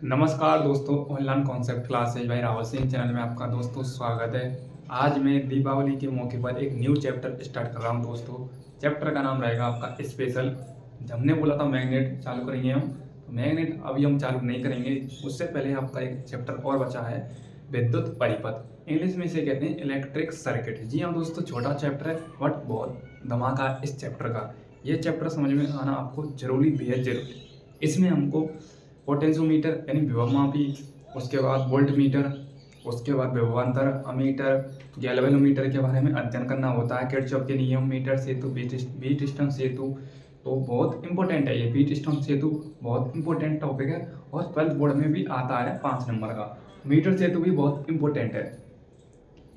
नमस्कार दोस्तों, online concept classes भाई रावल सिंह चैनल में आपका दोस्तों स्वागत है। आज मैं दीपावली के मौके पर एक न्यू चैप्टर स्टार्ट कर रहा हूं दोस्तों। चैप्टर का नाम रहेगा आपका स्पेशल। हमने बोला था मैग्नेट चालू करेंगे हम, तो मैग्नेट अभी हम चालू नहीं करेंगे। उससे पहले आपका एक चैप्टर और बचा है, विद्युत परिपथ। इंग्लिश में इसे कहते हैं इलेक्ट्रिक सर्किट। जी हाँ दोस्तों, छोटा चैप्टर है बट बहुत धमाका है इस चैप्टर का। ये चैप्टर समझ में आना आपको जरूरी, बेहद जरूरी। इसमें हमको पोटेंशियोमीटर यानी विभवमापी, उसके बाद वोल्ट मीटर, उसके बाद विभवांतर अमीटर, गैल्वेनोमीटर के बारे में अध्ययन करना होता है। किरचॉफ के नियम, मीटर सेतु, बीट स्टोन सेतु, तो बहुत इंपॉर्टेंट है ये। बीट स्टोन सेतु बहुत इंपॉर्टेंट टॉपिक है और 12th बोर्ड में भी आता है 5 नंबर का। मीटर सेतु भी बहुत इंपॉर्टेंट है।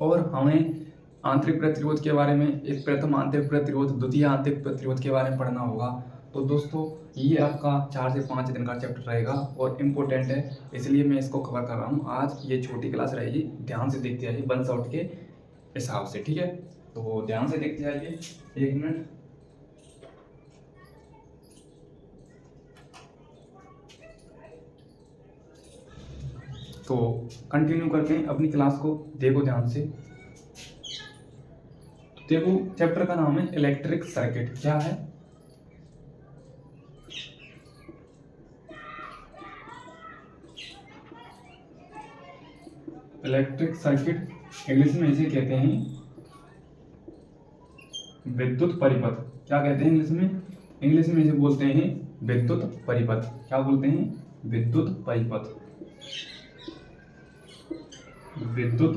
और हमें आंतरिक प्रतिरोध के बारे में, एक प्रथम आंतरिक प्रतिरोध, द्वितीय आंतरिक प्रतिरोध के बारे में पढ़ना होगा। तो दोस्तों ये आपका 4 से 5 दिन का चैप्टर रहेगा और इम्पोर्टेंट है, इसलिए मैं इसको कवर कर रहा हूँ। आज ये छोटी क्लास रहेगी, ध्यान से देखते आइए वन शॉट के हिसाब से, ठीक है। तो ध्यान से देखते आइए, 1 मिनट। तो कंटिन्यू करते हैं अपनी क्लास को, देखो ध्यान से। देखो चैप्टर का नाम है इलेक्ट्रिक सर्किट। क्या है? इलेक्ट्रिक सर्किट, इंग्लिश में इसे कहते हैं विद्युत परिपथ। क्या कहते हैं इंग्लिश में? इंग्लिश में इसे बोलते हैं विद्युत परिपथ। क्या बोलते हैं? विद्युत परिपथ। विद्युत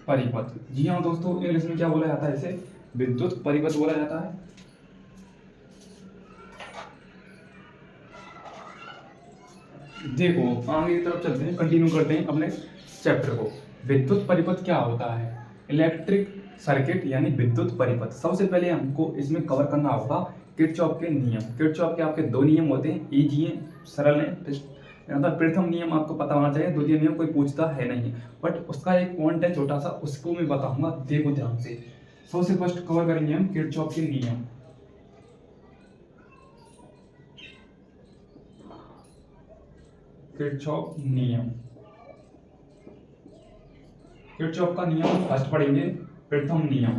परिपथ। जी हाँ दोस्तों, इंग्लिश में क्या बोला जाता है? इसे विद्युत परिपथ बोला जाता है। देखो आगे की तरफ चलते हैं, कंटिन्यू करते हैं अपने चैप्टर को। विद्युत परिपथ क्या होता है? इलेक्ट्रिक सर्किट यानी विद्युत परिपथ। सबसे पहले हमको इसमें कवर करना होगा किरचॉफ के नियम। किरचॉफ के आपके 2 नियम होते हैं, इजी हैं, सरल हैं। मतलब प्रथम नियम आपको पता होना चाहिए, द्वितीय नियम कोई पूछता है नहीं, बट उसका एक पॉइंट है छोटा सा, उसको मैं बताऊंगा, देखो ध्यान से। सबसे फर्स्ट कवर करेंगे हम किरचॉफ के नियम। किरचॉफ नियम, किरचॉफ का नियम फर्स्ट पढ़ेंगे। प्रथम नियम,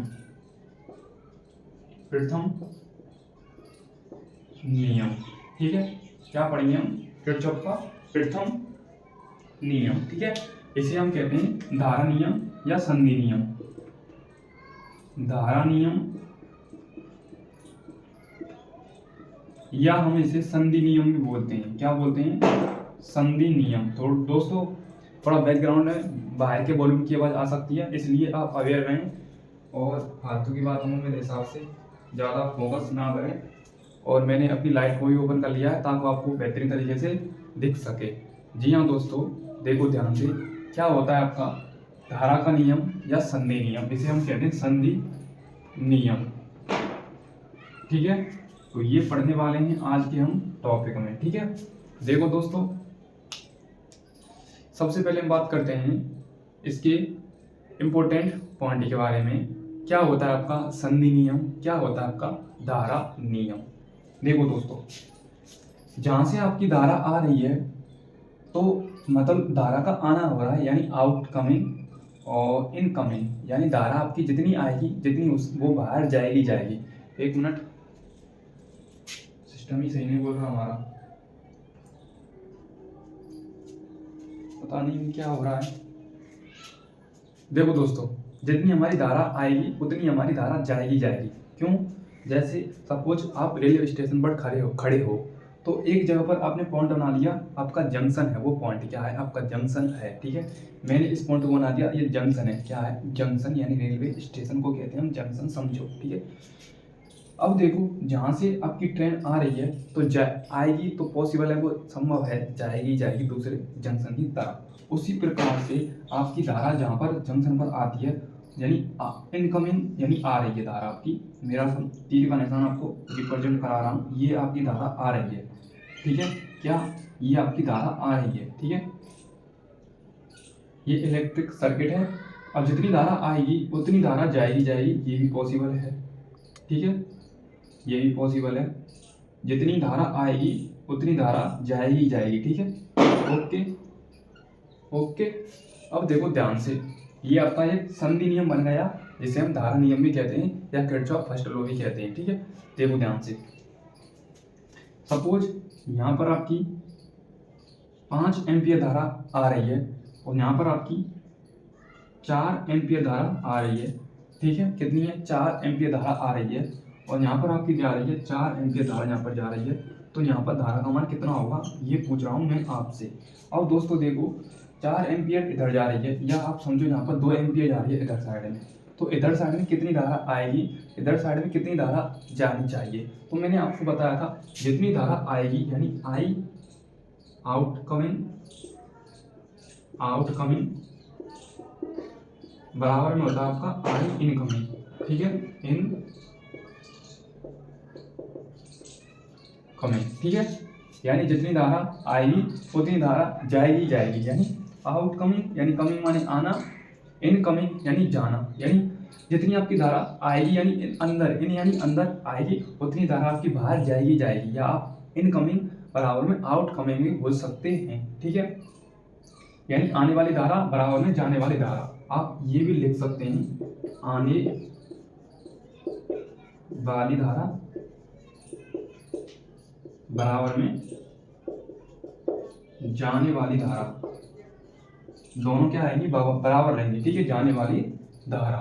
प्रथम नियम, ठीक है। क्या पढ़ेंगे हम? किरचॉफ का प्रथम नियम, ठीक है। इसे हम कहते हैं धारा नियम या संधि नियम। धारा नियम या हम इसे संधि नियम भी बोलते हैं। क्या बोलते हैं? संधि नियम। तो दोस्तों थोड़ा बैकग्राउंड में बाहर के वॉल्यूम की आवाज़ आ सकती है, इसलिए आप अवेयर रहें और फालतू की बातों में मेरे हिसाब से ज़्यादा फोकस ना करें। और मैंने अपनी लाइट को भी ओपन कर लिया है ताकि आपको बेहतरीन तरीके से दिख सके। जी हाँ दोस्तों, देखो ध्यान से। क्या होता है आपका धारा का नियम या संधि नियम? इसे हम कहते हैं संधि नियम, ठीक है। तो ये पढ़ने वाले हैं आज के हम टॉपिक में, ठीक है। देखो दोस्तों, सबसे पहले हम बात करते हैं इसके इम्पोर्टेंट पॉइंट के बारे में। क्या होता है आपका संधि नियम, क्या होता है आपका धारा नियम? देखो दोस्तों, जहां से आपकी धारा आ रही है, तो मतलब धारा का आना हो रहा है यानी आउटकमिंग, और इनकमिंग यानी धारा आपकी जितनी आएगी, जितनी वो बाहर जाएगी। 1 मिनट, सिस्टम ही सही नहीं बोल रहा हमारा, पता नहीं क्या हो रहा है। देखो दोस्तों, जितनी हमारी धारा आएगी उतनी हमारी धारा जाएगी। क्यों? जैसे सपोज आप रेलवे स्टेशन पर खड़े हो, तो एक जगह पर आपने पॉइंट बना लिया, आपका जंक्शन है। वो पॉइंट क्या है? आपका जंक्शन है, ठीक है। मैंने इस पॉइंट को बना दिया, ये जंक्शन है। क्या है? जंक्शन, यानी रेलवे स्टेशन को कहते हैं हम जंक्शन, समझो, ठीक है। अब देखो, जहाँ से आपकी ट्रेन आ रही है तो आएगी तो पॉसिबल है, वो संभव है, जाएगी दूसरे जंक्शन की तरफ। उसी प्रकार से आपकी धारा जहाँ पर जंक्शन पर आती है, यानी इनकमिंग यानी आ रही है धारा आपकी। मेरा तीर का निशान आपको रिप्रेजेंट करा रहा हूँ, ये आपकी धारा आ रही है, ठीक है। क्या? ये आपकी धारा आ रही है, ठीक है। ये इलेक्ट्रिक सर्किट है। अब जितनी धारा आएगी उतनी धारा जाएगी, ये भी पॉसिबल है, ठीक है। ये भी पॉसिबल है। जितनी धारा आएगी उतनी धारा जाएगी जाएगी। ठीक है, ओके ओके। अब देखो ध्यान से, ये आपका एक संधि नियम बन गया जिसे हम धारा नियम भी कहते हैं या किरचॉफ फर्स्ट लॉ भी कहते हैं। ठीक है, देखो ध्यान से, सपोज यहाँ पर आपकी 5 एम्पियर धारा आ रही है और यहाँ पर आपकी 4 एम्पियर धारा आ रही है। ठीक है, कितनी है? 4 एम्पियर धारा आ रही है और यहाँ पर आपकी जा रही है 4 एम्पियर धारा यहाँ पर जा रही है। तो यहाँ पर धारा का मान कितना होगा ये पूछ रहा हूँ मैं आपसे। और दोस्तों देखो, 4 एम्पियर इधर जा रही है, या आप समझो यहाँ पर 2 एम्पियर जा रही है इधर साइड में। तो इधर साइड में कितनी धारा आएगी, इधर साइड में कितनी धारा जानी चाहिए? तो मैंने आपको बताया था जितनी धारा आएगी यानी आई आउटकमिंग बराबर में होता है आपका आई इनकमिंग। ठीक है, इनकमिंग। ठीक है, यानी जितनी धारा आएगी उतनी धारा जाएगी जाएगी। यानी आउटकमिंग यानी कमिंग माने आना, इनकमिंग यानी जाना। यानी जितनी आपकी धारा आएगी यानी अंदर, इन यानी अंदर आएगी, उतनी धारा आपकी बाहर जाएगी जाएगी। या आप इनकमिंग बराबर में आउटकमिंग भी बोल सकते हैं। ठीक है, यानी आने वाली धारा बराबर में जाने वाली धारा। आप ये भी लिख सकते हैं आने वाली धारा बराबर में जाने वाली धारा, दोनों क्या आएंगी? बराबर रहेंगी। ठीक है, जाने वाली धारा।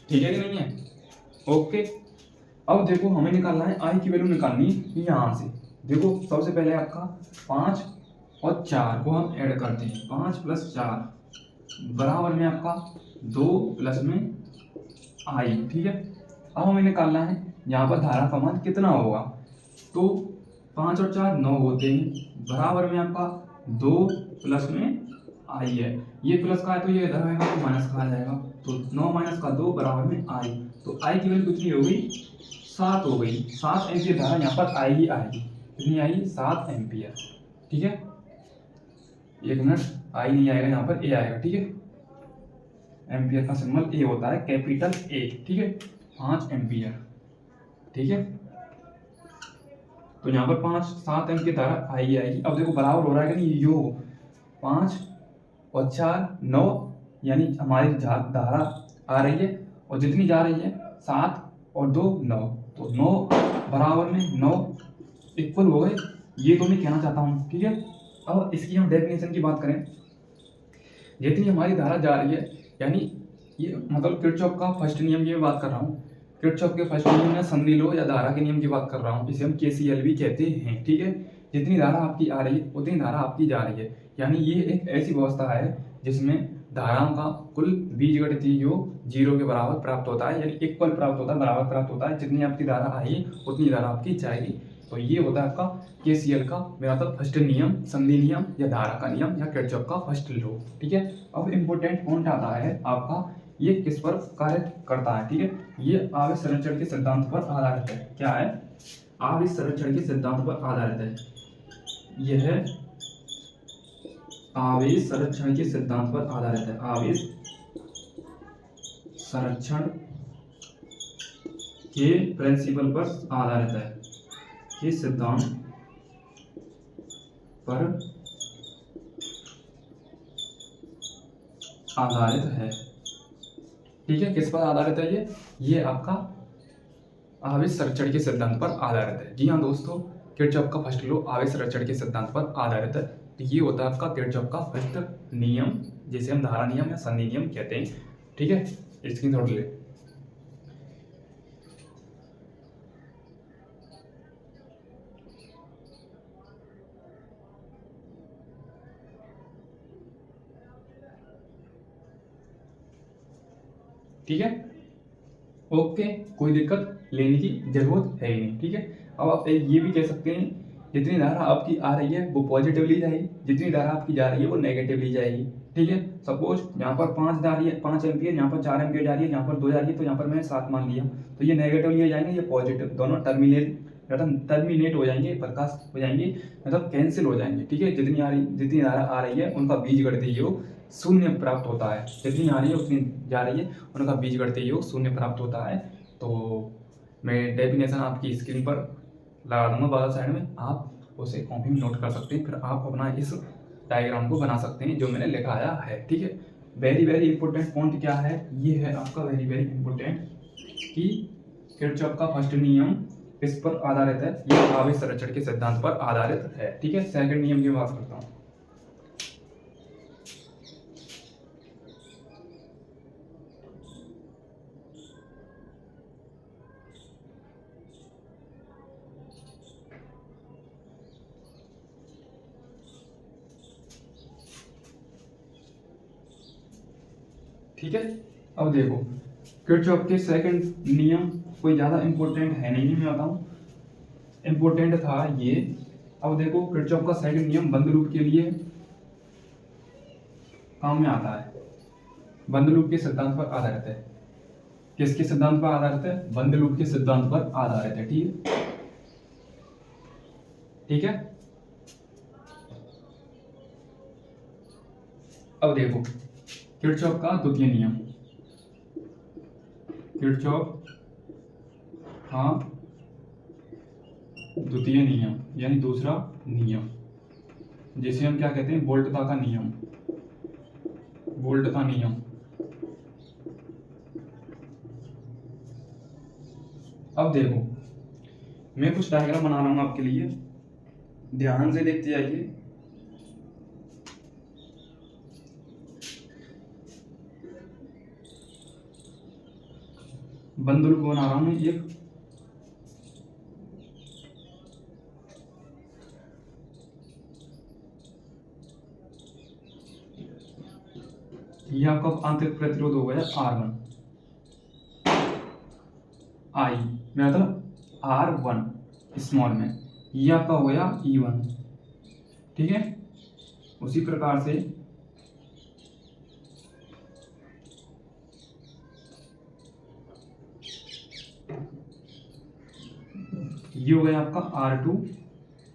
ठीक है कि नहीं है? ओके। अब देखो हमें निकालना है आई की वैल्यू निकालनी है यहां से। देखो सबसे पहले आपका 5 और 4 को हम ऐड करते हैं। 5 + 4 बराबर में आपका 2 + में आई। ठीक है, अब हमें निकालना है यहाँ पर धारा का मान कितना होगा। तो 5 और 4 9 होते हैं, बराबर में आपका 2 + में आई है। ये प्लस का है तो ये इधर आएगा तो माइनस का आ जाएगा। तो 9 - 2 बराबर में आई। तो आई की वैल्यू कितनी हो गई? 7 हो गई। 7 एम्पियर धारा यहाँ पर आएगी आएगी। कितनी आई? 7 एम्पियर। ठीक है, 1 मिनट, आई नहीं आएगा यहाँ पर, ए आएगा। ठीक है, एम्पियर का सिंबल ए होता है, कैपिटल ए। ठीक है, 5 एम्पियर। ठीक है, तो यहाँ पर 7 एम्पियर धारा आएगी आएगी। अब देखो बराबर हो रहा है कि नहीं? यो 5 और 4 9, यानी हमारी धारा आ रही है और जितनी जा रही है 7 और 2 9। तो 9 बराबर में 9 इक्वल हो गए। ये तो मैं कहना चाहता हूँ। ठीक है, अब इसकी हम डेफिनेशन की बात करें, जितनी हमारी धारा जा रही है, यानी ये मतलब किरचॉफ का फर्स्ट नियम की मैं बात कर रहा हूँ। किरचॉफ के फर्स्ट नियम या संधि लो या धारा के नियम की बात कर रहा हूँ, इसे हम KCL भी कहते हैं। ठीक है, जितनी धारा आपकी आ रही है उतनी धारा आपकी जा रही है। यानी ये एक ऐसी व्यवस्था है जिसमें धाराओं का कुल बीजगणितीय योग 0 के बराबर प्राप्त होता है, यानी इक्वल प्राप्त होता है, बराबर प्राप्त होता है। जितनी आपकी धारा आई उतनी धारा आपकी जाएगी। तो ये होता है आपका KCL का मेरा मतलब फर्स्ट नियम, संधि नियम या धारा का नियम या किरचॉफ का फर्स्ट लॉ। ठीक है, अब इम्पोर्टेंट पॉइंट आता है आपका, ये किस पर कार्य करता है। ठीक है, ये आवेश संरक्षण के सिद्धांत पर आधारित है। क्या है? आवेश संरक्षण के सिद्धांत पर आधारित है। यह आवेश संरक्षण के सिद्धांत पर आधारित है। आवेश संरक्षण के प्रिंसिपल पर आधारित है, के सिद्धांत पर आधारित है। ठीक है, किस पर आधारित है? ये आपका आवेश संरक्षण के सिद्धांत पर आधारित है। जी हाँ दोस्तों, किरचॉफ का फर्स्ट लॉ आवेश संरक्षण के सिद्धांत पर आधारित है। तो ये होता है आपका किरचॉफ का फर्स्ट नियम, जिसे हम धारा नियम या संधि नियम कहते हैं। ठीक है, इसकी थोड़ी ले। ठीक है, ओके, कोई दिक्कत लेने की जरूरत है ही नहीं। ठीक है, अब आप ये भी कह सकते हैं जितनी धारा आपकी आ रही है वो पॉजिटिवली जाएगी, जितनी धारा आपकी जा रही है वो नेगेटिवली जाएगी। ठीक है, सपोज यहाँ पर 5 जा रही है, 5 एम्पियर, यहाँ पर 4 एम्पियर जा रही है, यहाँ पर 2 जा रही है, तो यहाँ पर मैंने 7 मान लिया। तो ये नेगेटिवली जाएंगे, ये पॉजिटिव, दोनों टर्मिनेट हो जाएंगे, प्रकाश हो जाएंगे, मतलब कैंसिल हो जाएंगे। ठीक है, जितनी धारा आ रही है उनका बीजगणितीय योग 0 प्राप्त होता है। जितनी आ रही है उतनी जा रही है, उनका बीजगणितीय योग 0 प्राप्त होता है। तो मैं डेफिनेशन आपकी स्क्रीन पर लगा दूंगा बाहर साइड में, आप उसे कॉपी में नोट कर सकते हैं, फिर आप अपना इस डायग्राम को बना सकते हैं जो मैंने लिखाया है। ठीक है, वेरी वेरी इंपॉर्टेंट पॉइंट क्या है, ये है आपका वेरी वेरी इंपॉर्टेंट कि किरचॉफ का फर्स्ट नियम किस पर आधारित है, यह आवेश संरक्षण के सिद्धांत पर आधारित है। ठीक है, सेकंड नियम की बात करता हूँ। ठीक है, अब देखो किरचॉफ के सेकंड नियम कोई ज्यादा इंपॉर्टेंट है नहीं, मैं बताऊं इंपॉर्टेंट था ये। अब देखो किरचॉफ का सेकंड नियम बंद लूप के लिए काम में आता है, बंद लूप के सिद्धांत पर आधारित है। किसके सिद्धांत पर आधारित है, बंद लूप के सिद्धांत पर आधारित है। ठीक है, ठीक है। अब देखो किरचॉफ का द्वितीय नियम, किरचॉफ का द्वितीय नियम यानी दूसरा नियम, जिसे हम क्या कहते हैं, वोल्टता का नियम, वोल्ट का नियम। अब देखो मैं कुछ डायग्राम बना रहा हूं आपके लिए, ध्यान से देखते जाइए। बंद लूप बना रहा हूं एक, ये आपका आंतरिक प्रतिरोध हो गया R1 I में, मतलब R1 स्मॉल में, ये आपका हो गया E1। ठीक है, उसी प्रकार से ये हो गया आपका R2,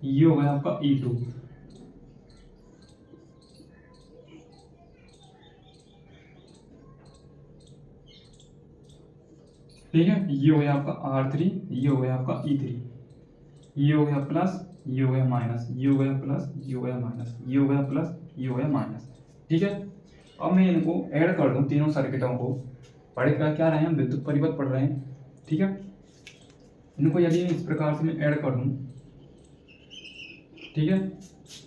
ये हो गया आपका E2। ठीक है, ये हो गया आपका R3, ये हो गया आपका E3, ये हो गया प्लस, ये हो गया माइनस, ये हो गया प्लस, ये हो गया माइनस, ये हो गया प्लस, ये हो गया माइनस। ठीक है, अब मैं इनको ऐड कर दूं तीनों सर्किटों को, पढ़ क्या रहे हैं, विद्युत परिपथ पढ़ रहे हैं। ठीक है, इनको यदि इस प्रकार से मैं ऐड कर दूं, ठीक है,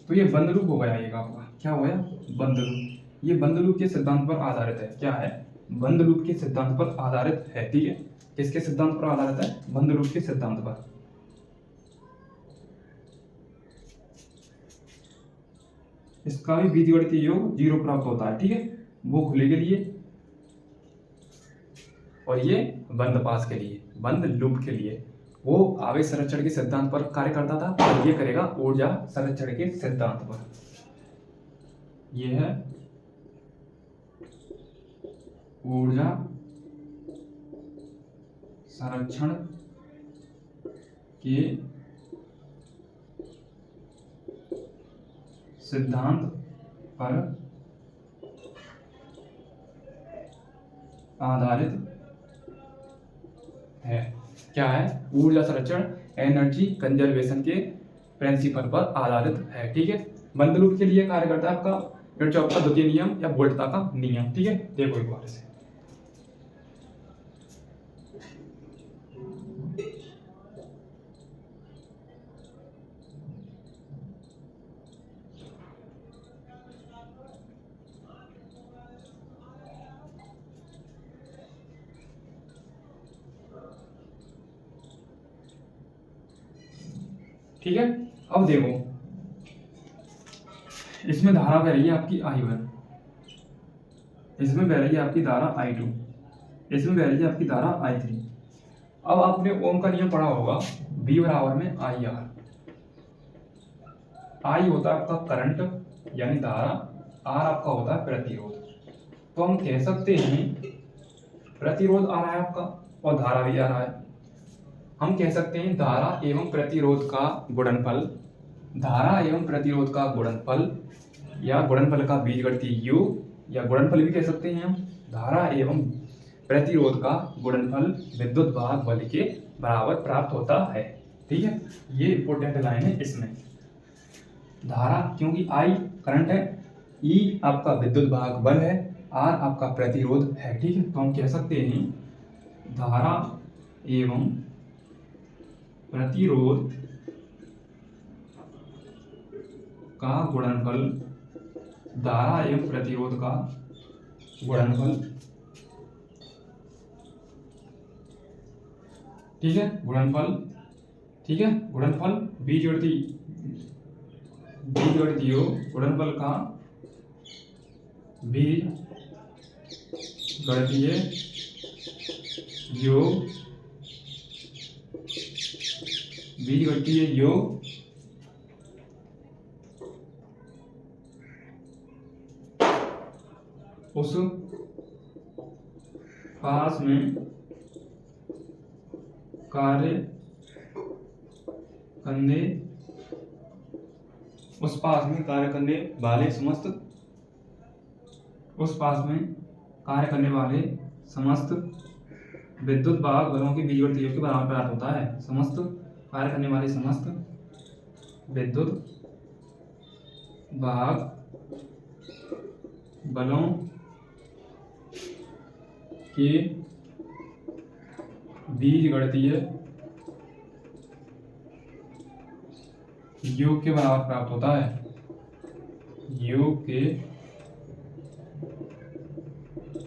तो ये बंद लूप हो गया, ये आपका क्या हो गया, बंद लूप। ये बंद लूप के सिद्धांत पर आधारित है, क्या है, बंद लूप के सिद्धांत पर आधारित है। ठीक है, किसके सिद्धांत पर आधारित है, बंद लूप के सिद्धांत पर। इसका भी बीजगणितीय योग 0 प्राप्त होता है। ठीक है, वो खुले के लिए और ये बंद पास के लिए, बंद लूप के लिए। वो आवेश संरक्षण के सिद्धांत पर कार्य करता था और ये करेगा ऊर्जा संरक्षण के सिद्धांत पर। ये है ऊर्जा संरक्षण के सिद्धांत पर आधारित है। क्या है, ऊर्जा संरक्षण, एनर्जी कंजर्वेशन के प्रिंसिपल पर आधारित है। ठीक है, बंद लूप के लिए कार्य करता है आपका किरचॉफ का द्वितीय नियम या वोल्टता का नियम। ठीक है, देखो एक बार से, ठीक है। अब देखो इसमें धारा बह रही है आपकी I1, इसमें बह रही है आपकी धारा I2, इसमें बह रही है आपकी धारा I3। अब आपने ओम का नियम पढ़ा होगा, V बराबर में IR। I होता है आपका करंट यानी धारा, R आपका होता है प्रतिरोध। तो हम कह सकते हैं प्रतिरोध आ रहा है आपका और धारा भी आ रहा है, हम कह सकते हैं धारा एवं प्रतिरोध का गुणनफल, धारा एवं प्रतिरोध का गुणनफल या गुणनफल का बीजगणितीय योग, या गुणनफल भी कह सकते हैं हम, धारा एवं प्रतिरोध का गुणनफल विद्युत वाहक बल के बराबर प्राप्त होता है। ठीक है, ये इंपॉर्टेंट लाइन है इसमें। धारा, क्योंकि आई करंट है, ई आपका विद्युत वाहक बल है, आर आपका प्रतिरोध है। ठीक है, तो हम कह सकते हैं धारा एवं प्रतिरोध का गुणनफल, धारा एवं प्रतिरोध का गुणनफल, ठीक है, गुणनफल, ठीक है, गुणनफल बीजगणितीय गुणनफल का बीजगणितीय योग, बीजगणितीय योग उस पास में कार्य करने, उस पास में कार्य करने वाले समस्त, उस पास में कार्य करने वाले समस्त विद्युत वाहक बलों के बीजगणितीय योग के बराबर प्राप्त होता है। समस्त कार्य करने वाले समस्त विद्युत वाहक बलों के बीजगणितीय योग के बराबर प्राप्त होता है। योग के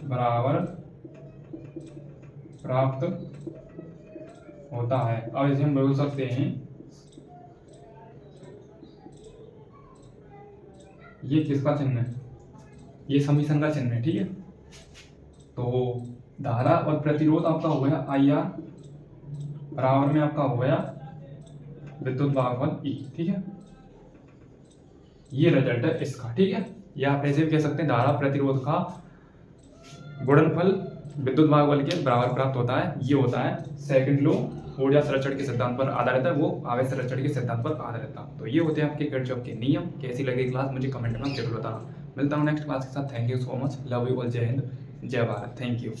बराबर प्राप्त होता है। अब इसे हम बोल सकते हैं, ये किसका चिन्ह है, ये समीकरण का चिन्ह है। ठीक है, तो धारा और प्रतिरोध आपका हो गया आई आर, बराबर में आपका हो गया विद्युत वाहक बल ई। ठीक है, ये रिजल्ट है इसका। ठीक है, या आप ऐसे भी कह सकते हैं धारा प्रतिरोध का गुणनफल विद्युत वाहक बल के बराबर प्राप्त होता है। ये होता है सेकंड लॉ, ऊर्जा संरक्षण के सिद्धांत पर आधारित है, वो आवेश संरक्षण के सिद्धांत पर आधारित था। तो ये होते हैं आपके किरचॉफ के नियम। कैसी लगी क्लास मुझे कमेंट में जरूर बताना। मिलता हूँ नेक्स्ट क्लास के साथ। Thank you so much, love you all, जय हिंद, जय भारत, थैंक यू।